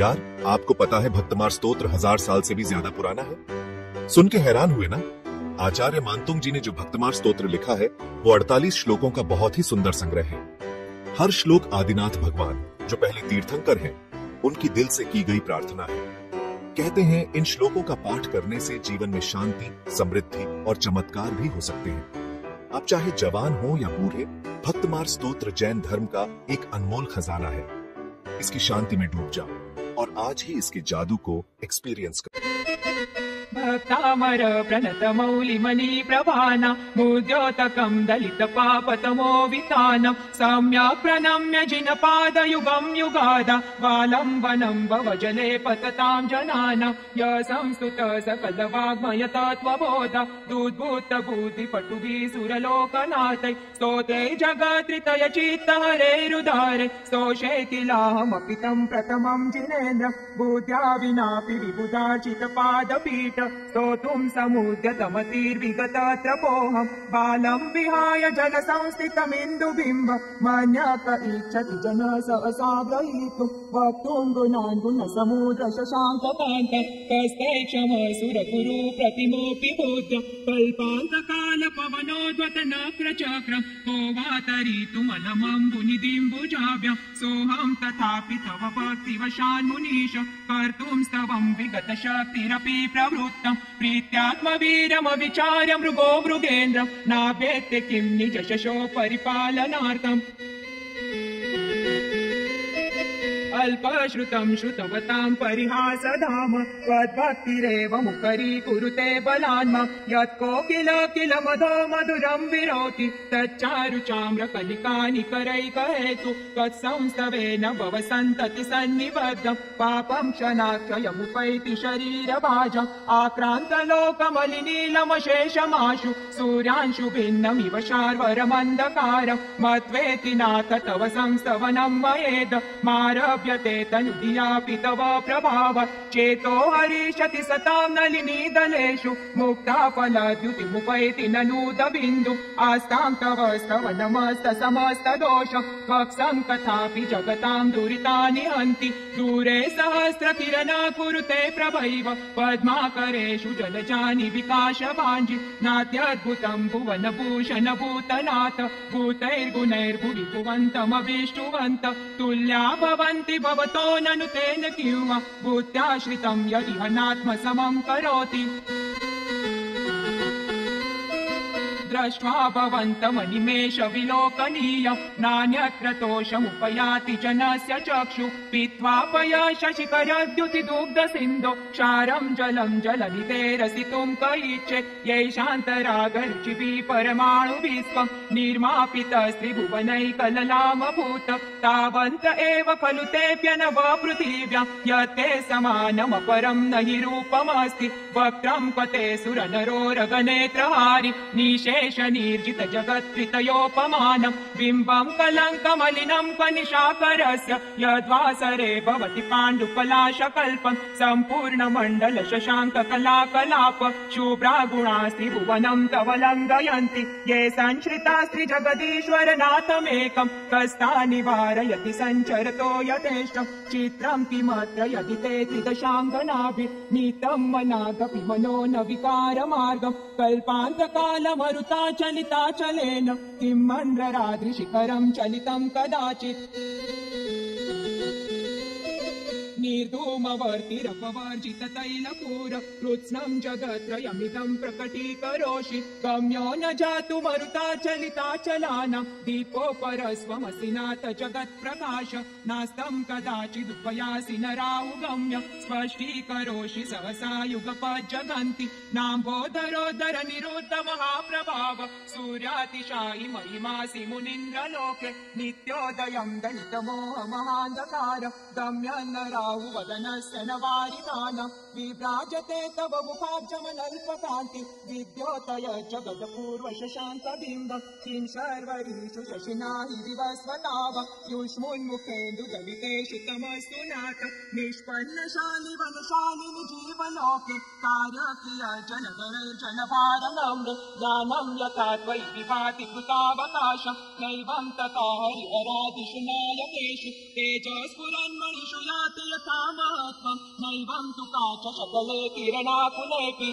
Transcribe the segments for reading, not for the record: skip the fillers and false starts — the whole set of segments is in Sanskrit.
यार, आपको पता है भक्तमार स्तोत्र 1000 साल से भी ज्यादा पुराना है? सुन के हैरान हुए ना? आचार्य मानतुंग जी ने जो भक्तमार स्तोत्र लिखा है वो 48 श्लोकों का बहुत ही सुंदर संग्रह है। हर श्लोक आदिनाथ भगवान, जो पहले तीर्थंकर हैं, उनकी दिल से की गई प्रार्थना है। कहते हैं इन श्लोकों का पाठ करने से जीवन में शांति, समृद्धि और चमत्कार भी हो सकते हैं। आप चाहे जवान हो या बूढ़े, भक्तमार स्तोत्र जैन धर्म का एक अनमोल खजाना है। इसकी शांति में डूब जाओ और आज ही इसके जादू को एक्सपीरियंस करो। भक्तामर प्रणत मौलि मणि प्रभाना मुद्योतकं दलित पापतमो वितानं सम्यक् प्रणम्य जिनपाद युगं युगादा वालम्बनं भवजले पततां जनानां य संस्तुत सकल वाग्मय तत्त्वबोध दुद्भूत बुद्धि पटुभिः सुरलोकनाथै स्तोत्रे जगत्रितय चित्तहरेरुदारे स्तोषे किलाहमपि तं प्रथमं जिनेन्द्र बुद्ध्या विनापि विबुधार्चित पादपीठ स्तोतुं समुद्यतमतिर्विगतत्रपोऽहं बालं विहाय जलसंस्थितमिन्दुबिम्ब मन्यक इच्छति जन सहसा ग्रहीतुं वक्तुं गुणान् गुणसमुद्र शशाङ्ककान्त कस्ते क्षम सुरगुरु प्रतिमोऽपि बोध्य कल्पान्तकाल पवनोद्वतनक्रचक्रं को वा तरीतुमनमम्बुनिदिम्बुजाभ्यां सोऽहं तथापि तव भक्तिवशान्मुनीश कर्तुं स्तवं विगतशक्तिरपि प्रवृत्तं प्रीत्यात्मवीरमविचार्य मृगो मृगेन्द्रं नाभेत्य किं निजशशो परिपालनार्थम् अल्पश्रुतं श्रुतवतां परिहासधाम त्वद्भक्तिरेव मुखरी कुरुते बलान्मा यत्कोकिल किल मधो मधुरं विरोति तच्चारुचाम्रकलिकानिकरैकहेतु त्वत्संस्तवेन भव सन्तति सन्निबद्धं पापं क्षणाक्षयमुपैति शरीरभाजम् आक्रान्तलोकमलिनीलमशेषमाशु सूर्यांशु भिन्नमिव शार्वरमन्धकारं मत्वेति नाथ तव संस्तवनं मयेद मारभ्य तनुदियापि तव प्रभाव चेतो हरिष्यति सतां नलिनीदलेषु मुक्ता फलद्युतिमुपैति ननूदबिन्दु आस्तां तव स्तव नमस्त समस्त दोष त्वक्सं कथापि जगतां दुरितानि हन्ति दूरे सहस्र किरणा कुरुते प्रभैव पद्माकरेषु जलजानि विकाशवाञ्जि नात्यद्भुतं भुवन भूषण भूतनाथ भूतैर्गुणैर्भुवि भुवन्तमभिष्टुवन्त तुल्या भवन्ति भवतो ननु तेन किंवा भूत्याश्रितं यदि अनात्मसमं करोति दृष्ट्वा भवन्तमनिमेष विलोकनीयं नान्यत्र तोषमुपयाति जनस्य चक्षु पीत्वा पयशशिखरद्युतिदुग्धसिन्धो क्षारं जलं जलनिधेरसितुं कयिच्छेत् यैषान्तरागरुचिभिः परमाणुभिस्त्वं निर्मापितस्त्रिभुवनैकललामभूत तावन्त एव खलु तेऽप्यनव पृथिव्यां यत्ते समानमपरं न हि रूपमस्ति वक्त्रं क्वते सुरनरोरगनेत्रहारि निशे निर्जित जगत्कृतयोपमानं बिम्बं कलङ्कमलिनं क्वनिशाकरस्य यद्वासरे भवति पाण्डुपलाशकल्पं सम्पूर्णमण्डल शशाङ्ककलाकलाप शुभ्रा गुणास्त्रिभुवनं तव लङ्घयन्ति ये संश्रितास्त्रिजगदीश्वरनाथमेकं कस्तानि वारयति सञ्चरतो यथेष्टं चित्रं किमत्र यदि ते त्रिदशाङ्गनाभिनीतं मनागपि मनो न विकारमार्गं कल्पान्तकालमरुता चलिताचलेन किं मन्द्रराद्रिशिखरं चलितं कदाचित् निर्धूमवर्तिरपवर्जित तैलपूर कृत्स्नं जगत्त्रयमिदं प्रकटीकरोषि गम्यो न जातु मरुता चलिताचलानां दीपोपरस्वमसि नाथ जगत्प्रकाश नास्तं कदाचिदुपयासि नराउगम्य स्पष्टीकरोषि सहसा युगपज्जगन्ति नाम्भोदरोदर निरुद्ध महाप्रभाव सूर्यातिशायि महिमासि मुनीन्द्रलोके नित्योदयं दलितमोह महान्धकार गम्यन्नरा वदनस्य न वारिदानं विभ्राजते तव मुखाब्जमनल्पकान्ति विद्योतय जगत्पूर्व शशाङ्कबिम्ब किं शर्वरीषु शशिना हि दिवस्वताव युष्मुन्मुखेन्दुदलितेषु तमस्तु नाथ निष्पन्नशालि वनशालिनि जीवलोके कार्यक्रिय जनगणैर्जनभारनम्रे ज्ञानं यथा त्वयि विभाति कृतावकाशं नैवं तथा हरिहरादिषु नायकेषु तेजस्फुरन्मणिषु याति यथा नैवं तु काच शकले किरणाकुलेऽपि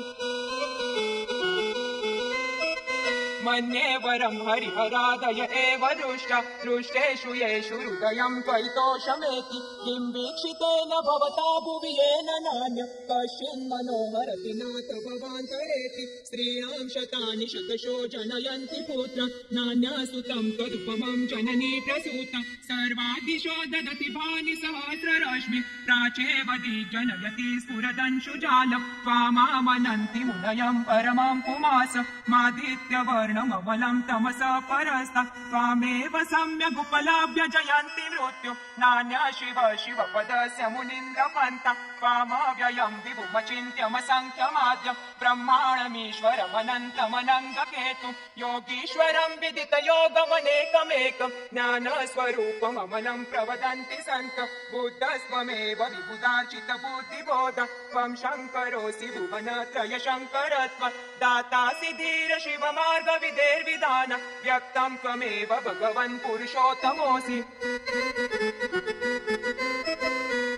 मन्ये वरं हरिहरादय एव दृष्टेषु येषु हृदयं त्वयितोषमेति किं वीक्षितेन भवता भुवि येन नान्यं कश्चिन्मनोहरति नाथ भवान्तरेति स्त्रीणां शतानि शतशो जनयन्ति पुत्रं नान्यसुतं त्वदुपमं जननी प्रसूता सर्वादिशो ददति भानि सहस्ररश्मि प्राचेव जनयति स्फुरदंशुजालं त्वामामनन्ति मुनयं परमं पुमास मादित्यवर्णममलं तमसा परस्ता त्वामेव सम्यगुपलभ्य जयन्ति मृत्यु नान्या शिव शिवपदस्य मुनीन्द्रपन्था त्वामव्ययं विभुमचिन्त्यमसङ्ख्यमाद्यं ब्रह्माणमीश्वरमनन्तमनङ्गकेतुं योगीश्वरं विदितयोगमनेकमेकं ज्ञानस्वरूपममलं प्रवदन्ति सन्त बुद्धस्त्वमेव विबुधार्चितबुद्धिबोध त्वं शङ्करोऽसि भुवनत्रयशङ्करत्व दातासि धीर शिवमार्गविधेर्विधान व्यक्तं त्वमेव भगवन् पुरुषोत्तमोऽसि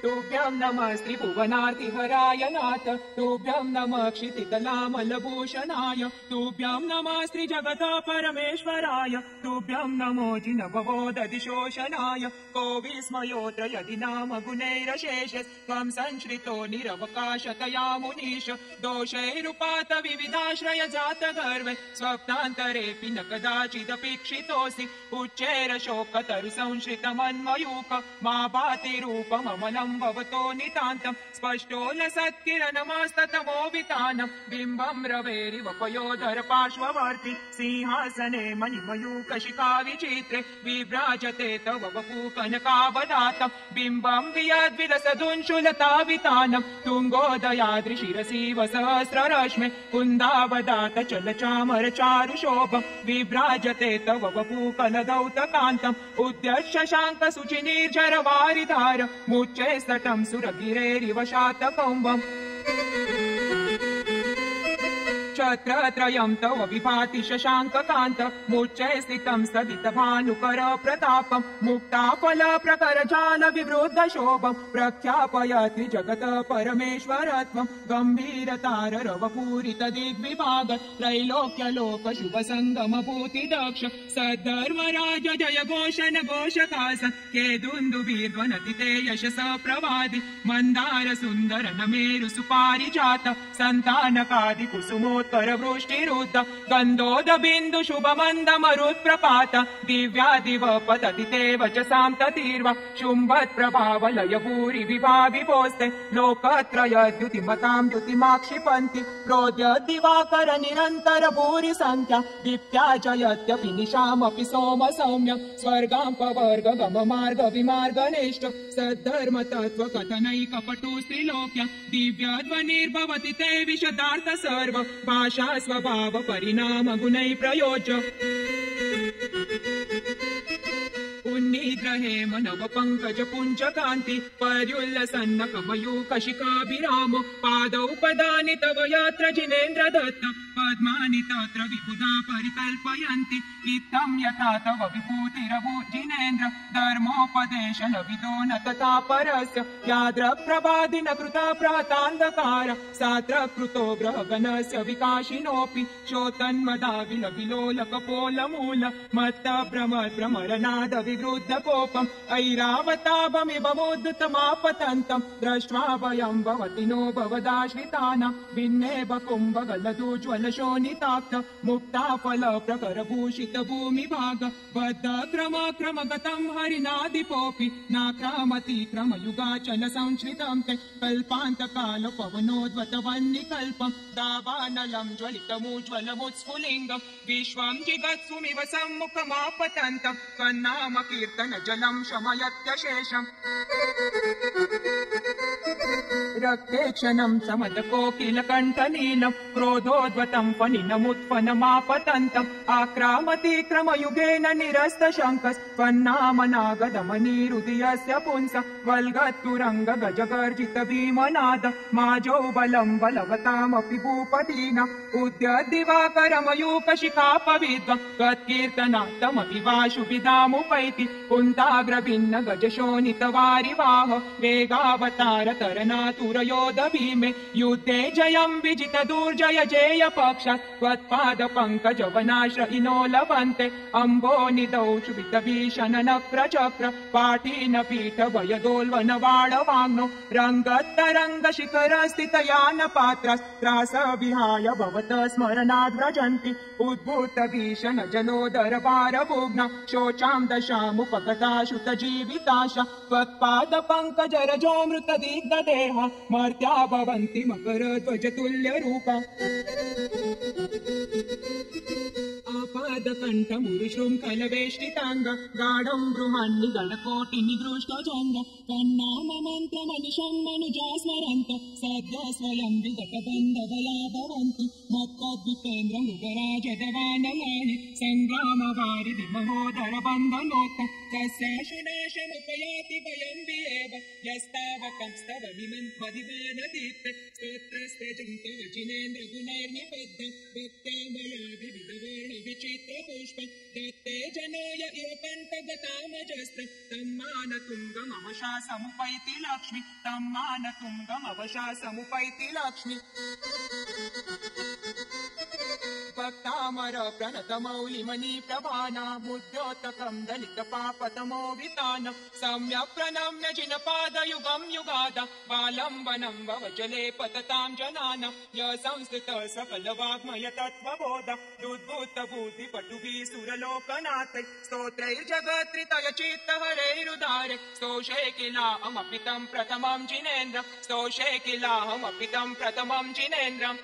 तुभ्यं नमः श्रीभुवनार्तिहराय नाथ तुभ्यं नमः क्षितितलामलभूषणाय तुभ्यं नमः श्रीजगता परमेश्वराय तुभ्यं नमो जिनभवोदधिशोषणाय को विस्मयोऽत्र यदि नाम गुणैरशेष त्वं संश्रितो निरवकाशतया मुनीश दोषैरुपात विविधाश्रय जात गर्वे स्वप्नान्तरेऽपि न कदाचिदपीक्षितोऽसि उच्चैर शोकतरु संश्रितमन्मयूक मा भाति रूपममलं भवतो नितान्तं स्पष्टो न सत्किरणमस्ततमो वितानं बिम्बं रवेरिव पयोधर पार्श्ववर्ति सिंहासने मणिमयूखशिखा विचित्रे विभ्राजते तव वपु कनकावदातं बिम्बं वियद्विलसदुंशुलतावितानं तुङ्गोदयाद्रिशिरसीव सहस्ररश्मे कुन्दावदात चलचामर चारुशोभं विभ्राजते तव वपु कलदौतकान्तम् उद्यत् शशाङ्क शुचिनिर्झरवारिधार मुच्चे सटं सुरगिरेरिव शातकौम्बम् छत्रत्रयं तव विभाति शशाङ्ककान्त मुच्चे स्थितं सदितभानुकर प्रतापं मुक्ताफल प्रकरजाल विवृद्ध शोभं प्रख्यापयति जगत परमेश्वरत्वं गम्भीरतार रवपूरित दिग्विभाग त्रैलोक्यलोक शुभ संगम भूति दक्ष सद्धर्मराज जय घोषण घोषकास केदुन्दुभिर्ध्वनति ते यशस प्रवादि मन्दार सुन्दर नमेरु सुपारिजात सन्तानकादि कुसुमोत् करवृष्टिरुद्ध गन्धोद बिन्दु शुभमन्द मरुत्प्रपात दिव्यादिव पतति ते वचसां ततीर्वा शुम्भत् प्रभावलय भूरि विभाविभोस्ते लोकत्रयद्युतिमतां द्युतिमाक्षिपन्ति प्रोद्यद्दिवाकर निरन्तर भूरि संख्या दीप्त्या जयत्यपि निशामपि सोम सौम्यं स्वर्गां पवर्ग गम मार्ग विमार्गनिष्ठ सद्धर्म तत्त्व कथनैकपटु स्त्रिलोक्य दिव्यध्वनिर्भवति ते विशदार्थ सर्व भाषा स्वभाव परिणाम गुणै प्रयोज्य उन्निद्रहे मनव पंकज पुंज कांति पर्युल्लसन्न कमयूखशिखाभिराम पादौ पदानि तव यात्र जिनेन्द्र दत्त पद्मानि तत्र विबुधा परिकल्पयन्ति इत्थं यथा तव विभूतिरभू जिनेन्द्र धर्मोपदेशन विदो न तथा परस्य याद्रप्रभादिन कृता प्रातान्धकार सात्र कृतो ग्रहगणस्य विकाशिनोऽपि शोतन्मदाविलविलोलकपोलमूल मत्त भ्रमरनाद विवृद्ध कोपम् ऐरावताभमिव मोद्धतमापतन्तं दृष्ट्वा भयं भवति नो भवदाश्रितानां भिन्ने बकुम्भगलदुज्ज्वलशोणिताक्त मुक्ताफल प्रकरभूषित भूमिभाग बद्ध क्रमगतं हरिनादिपोऽपि नाक्रामति क्रमयुगाचल संश्रितं ते कल्पान्तकाल पवनोद्वतवन्निकल्पं दावानलं ज्वलितमुज्ज्वलमुत्स्फुलिङ्गं विश्वं जिगत्सुमिव सम्मुखमापतन्तं त्वन्नाम कीर्तन जलं शमयत्यशेषम् रक्ते क्षणं समदकोकिलकण्ठनीलं क्रोधोद्वतं फनिनमुत्फनमापतन्तम् आक्रामति क्रमयुगेन निरस्तशङ्कस्त्वन्नामनागदमनीरुदयस्य पुंस वल्गत्तुरङ्ग गजगर्जित भीमनाद माजौ बलं बलवतामपि भूपतीना उद्यद्दिवाकरमयूखशिखापविद्वं त्वत्कीर्तनात्तमपि वाशुभिधामुपैति कुन्ताग्रभिन्न गजशोणितवारिवाह वेगावतार तरनातु शूरयोध भीमे युद्धे जयं विजित दुर्जय जेय पक्षात् त्वत्पाद पङ्कज वनाश्रयिनो लभन्ते अम्बो निदौ शुभित भीषण नक्र चक्र पाठीन पीठ वयदोल्वन वाणवाङ्नो रङ्गत्तरङ्ग शिखर स्थितयान पात्रास विहाय भवत स्मरणाद् व्रजन्ति उद्भूत भीषण जलोदर पारभुग्ना शोचां दशामुपगता श्रुत जीविताशा त्वत्पाद पङ्कज रजोऽमृत दीर्घदेहा मर्त्या भवन्ति मकर ध्वज तुल्य रूपा आपद कंठ मुरुशृङ्खल वेष्टितांग गाढं बृहन्नि गणकोटि निदृष्ट जंग कन्नाम मंत्र मनिषं मनुजा स्मरन्त सद्य स्वयं विगत बन्धवया भवन्ति मत्तद्विपेन्द्र मृगराज दवानलानि संग्राम वारिधि महोदर बन्धनोत्थ तस्याशुनाशमुपयाति भयं विएव यस्तावकं स्तव विमन्त्वदिवानदीप्ते स्तोत्रस्ते जन्तव जिनेन्द्र गुणैर्निबद्ध भक्त्या मया विविधवर्ण विचित्र पुष्प दत्ते जनोय इव कण्ठगतामजस्त्र तम्मानतुङ्गमवशा समुपैति लक्ष्मी तम्मानतुङ्गमवशा समुपैति लक्ष्मी भक्तामर प्रणत मौलिमणि प्रभाना बुद्ध्योत्तकं दलित पापतमो वितान सम्यक् प्रणम्य जिनपादयुगं युगाद बालम्बनं ववचले पततां जनान य संस्कृत सकल वाग्मय तत्त्वबोध दुद्भूत बुद्धि पटुभिः सुरलोकनाथै स्तोत्रैर्जगत्रितय चित्तहरैरुदारे स्तोषे किलाहमपितं प्रथमं जिनेन्द्र स्तोषे किलाहमपितं प्रथमं जिनेन्द्रम्